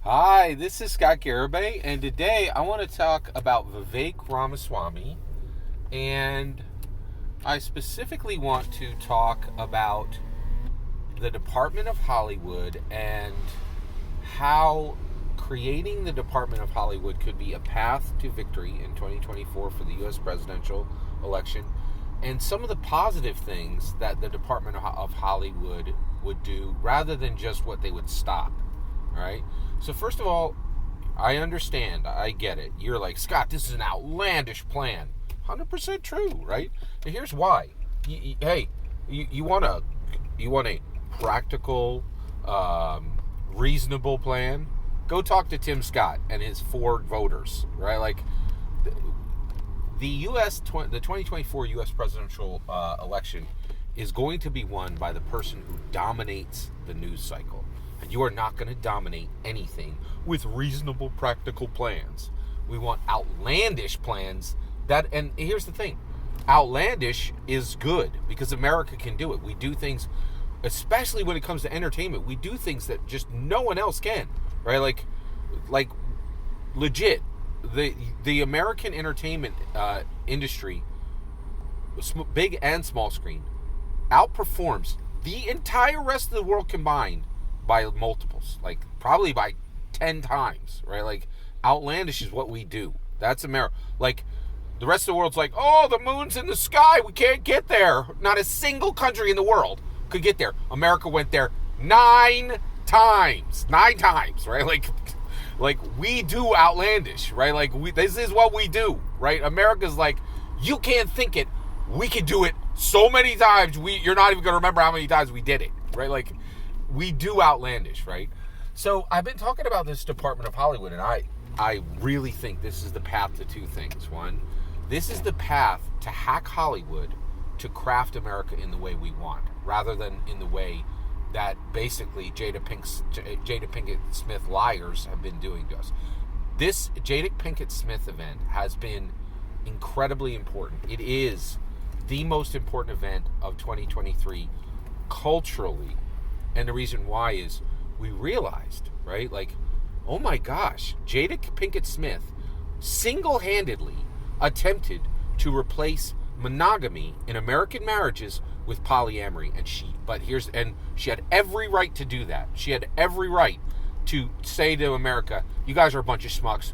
Hi, this is Scott Garibay, and today I want to talk about Vivek Ramaswamy, and I specifically want to talk about the Department of Hollywood and how creating the Department of Hollywood could be a path to victory in 2024 for the U.S. presidential election, and some of the positive things that the Department of Hollywood would do rather than just what they would stop. All right. So, first of all, I understand. I get it. You're like, Scott, this is an outlandish plan. 100% true, right? And here's why. Hey, you want a practical, reasonable plan? Go talk to Tim Scott and his Ford voters, right? Like the 2024 U.S. presidential election is going to be won by the person who dominates the news cycle. And you are not going to dominate anything with reasonable, practical plans. We want outlandish plans and here's the thing. Outlandish is good because America can do it. We do things, especially when it comes to entertainment, we do things that just no one else can, right? Like legit, the American entertainment industry, big and small screen, outperforms the entire rest of the world combined by multiples, like probably by 10 times, right? Like outlandish is what we do. That's America. Like the rest of the world's like, oh, the moon's in the sky, we can't get there. Not a single country in the world could get there. America went there 9 times, right? Like we do outlandish, right? Like this is what we do, right? America's like, you can't think it, we can do it so many times. You're not even gonna remember how many times we did it, right? Like we do outlandish, right? So I've been talking about this Department of Hollywood, and I really think this is the path to two things. One, this is the path to hack Hollywood to craft America in the way we want, rather than in the way that basically Jada Pinkett Smith liars have been doing to us. This Jada Pinkett Smith event has been incredibly important. It is the most important event of 2023 culturally. And the reason why is we realized, right? Like, oh my gosh, Jada Pinkett Smith single-handedly attempted to replace monogamy in American marriages with polyamory, and she had every right to do that. She had every right to say to America, you guys are a bunch of schmucks.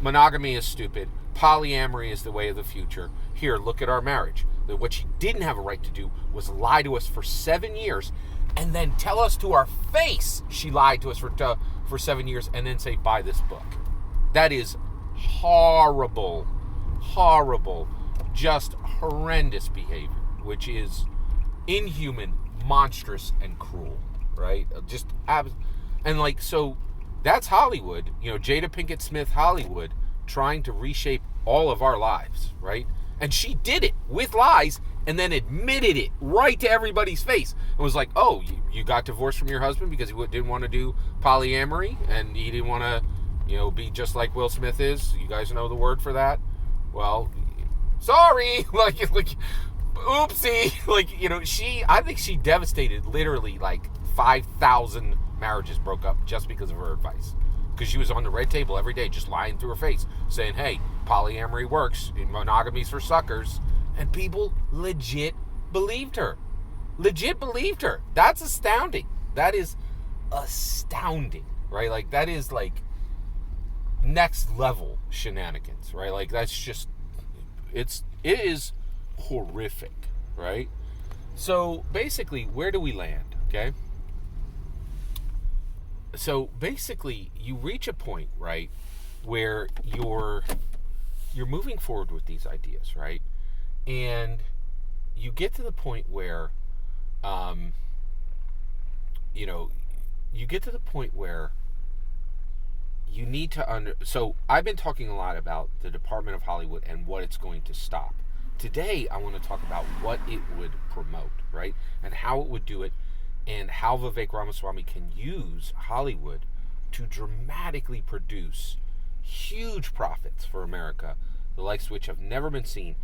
Monogamy is stupid. Polyamory is the way of the future. Here, look at our marriage. What she didn't have a right to do was lie to us for 7 years and then tell us to our face she lied to us for 7 years and then say, buy this book. That is horrible, just horrendous behavior, which is inhuman, monstrous, and cruel, right? And like, so that's Hollywood, Jada Pinkett Smith Hollywood trying to reshape all of our lives, right? And she did it with lies and then admitted it right to everybody's face and was like, oh, you got divorced from your husband because he didn't want to do polyamory and he didn't want to, be just like Will Smith is. You guys know the word for that? Well, sorry, like oopsie. I think she devastated literally like 5,000 marriages broke up just because of her advice. Because she was on the red table every day just lying through her face saying, hey, polyamory works, monogamy's for suckers. And people legit believed her. That's astounding. That is astounding, right? Like, that is like next level shenanigans, right? Like, that's just, it is horrific, right? So basically, where do we land, okay? So basically, you reach a point, right, where you're moving forward with these ideas, right? And you get to the point where, you get to the point where you need to so I've been talking a lot about the Department of Hollywood and what it's going to stop. Today, I want to talk about what it would promote, right? And how it would do it, and how Vivek Ramaswamy can use Hollywood to dramatically produce huge profits for America, the likes of which have never been seen,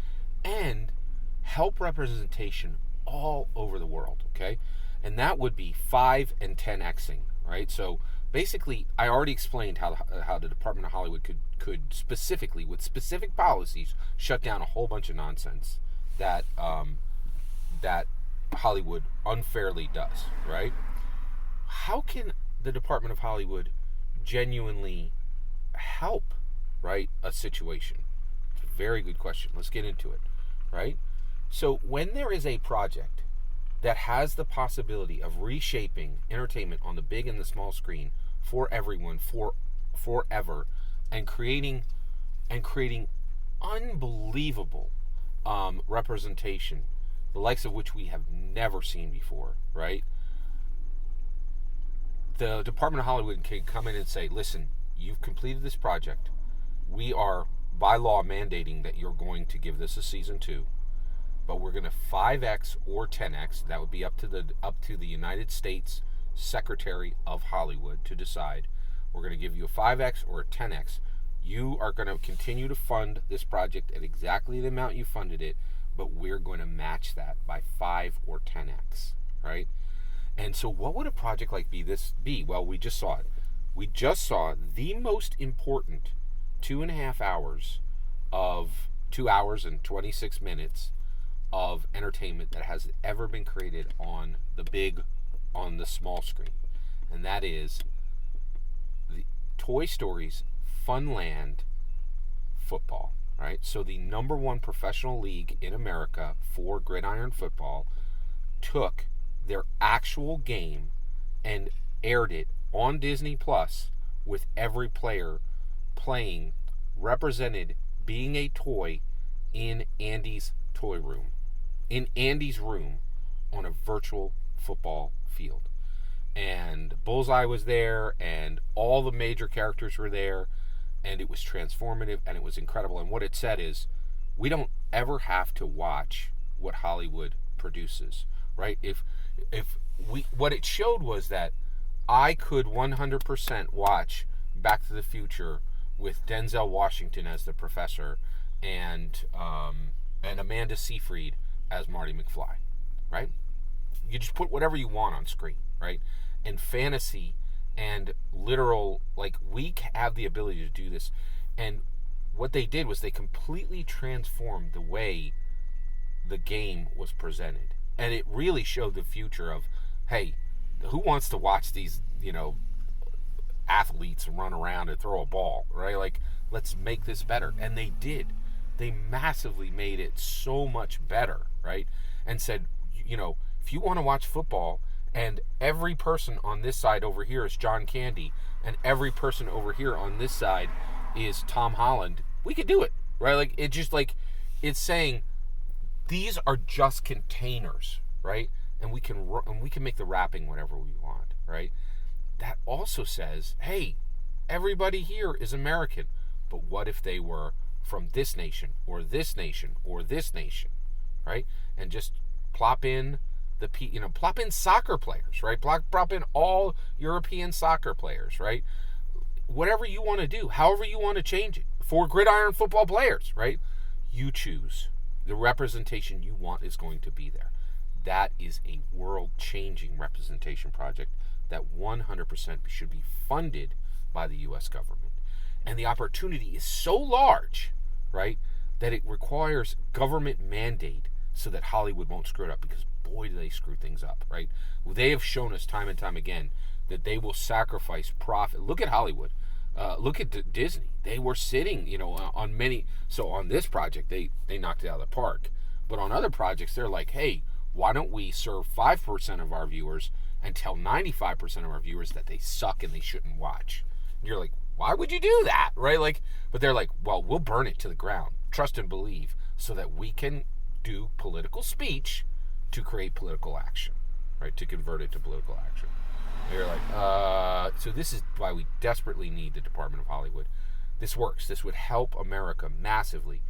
and help representation all over the world, okay? And that would be 5 and 10xing, right? So basically, I already explained how the Department of Hollywood could specifically, with specific policies, shut down a whole bunch of nonsense that that Hollywood unfairly does, right? How can the Department of Hollywood genuinely help, right, a situation? It's a very good question. Let's get into it, right? So when there is a project that has the possibility of reshaping entertainment on the big and the small screen for everyone for forever, and creating unbelievable representation, the likes of which we have never seen before, right? The Department of Hollywood can come in and say, listen, you've completed this project. We are by law mandating that you're going to give this a season 2, but we're going to 5x or 10x. That would be up to the United States Secretary of Hollywood to decide. We're going to give you a 5x or a 10x. You are going to continue to fund this project at exactly the amount you funded it, but we're going to match that by 5 or 10x, right? And so what would a project like this be? Well, we just saw it. We just saw the most important 2.5 hours of 2 hours and 26 minutes of entertainment that has ever been created on the small screen. And that is the Toy Story's Funland football, right? So the number 1 professional league in America for gridiron football took their actual game and aired it on Disney Plus, with every player playing represented being a toy in Andy's toy room, in Andy's room, on a virtual football field. And Bullseye was there, and all the major characters were there, and it was transformative, and it was incredible. And what it said is, we don't ever have to watch what Hollywood produces, right? What it showed was that I could 100% watch Back to the Future with Denzel Washington as the professor, and Amanda Seyfried as Marty McFly, right? You just put whatever you want on screen, right? And fantasy and literal, like, we have the ability to do this. And what they did was they completely transformed the way the game was presented. And it really showed the future of, hey, who wants to watch these, athletes run around and throw a ball, right? Like, let's make this better. And they did. They massively made it so much better, right? And said, if you want to watch football and every person on this side over here is John Candy and every person over here on this side is Tom Holland, we could do it, right? Like, it's saying these are just containers, right? And we can make the wrapping whatever we want, right? That also says, hey, everybody here is American, but what if they were from this nation or this nation or this nation, right? And just plop in plop in soccer players, right? Plop in all European soccer players, right? Whatever you want to do, however you want to change it for gridiron football players, right? You choose. The representation you want is going to be there. That is a world-changing representation project that 100% should be funded by the U.S. government. And the opportunity is so large, right, that it requires government mandate so that Hollywood won't screw it up, because boy, do they screw things up, right? They have shown us time and time again that they will sacrifice profit. Look at Hollywood. Look at Disney. They were sitting, on many. So on this project, they knocked it out of the park. But on other projects, they're like, hey, why don't we serve 5% of our viewers and tell 95% of our viewers that they suck and they shouldn't watch? And you're like, why would you do that, right? Like, but they're like, well, we'll burn it to the ground. Trust and believe, so that we can do political speech to create political action, right? To convert it to political action. And you're like, so this is why we desperately need the Department of Hollywood. This works. This would help America massively,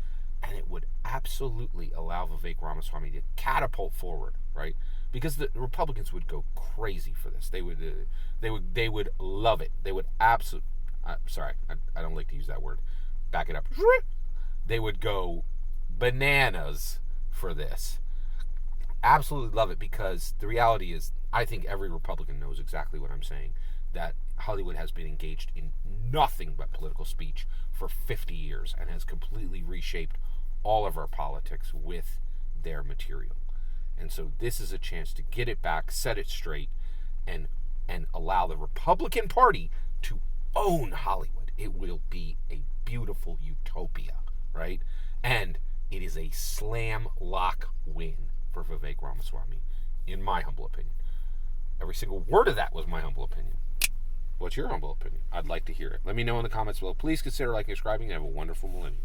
and it would absolutely allow Vivek Ramaswamy to catapult forward, right? Because the Republicans would go crazy for this. They would love it. They would absolutely. Sorry, I don't like to use that word. Back it up. They would go bananas for this. Absolutely love it, because the reality is, I think every Republican knows exactly what I'm saying. that Hollywood has been engaged in nothing but political speech for 50 years and has completely reshaped all of our politics with their material. And so this is a chance to get it back, set it straight, and allow the Republican Party to own Hollywood. It will be a beautiful utopia, right? And it is a slam lock win for Vivek Ramaswamy, in my humble opinion. Every single word of that was my humble opinion. What's your humble opinion? I'd like to hear it. Let me know in the comments below. Please consider liking and subscribing, and have a wonderful millennium.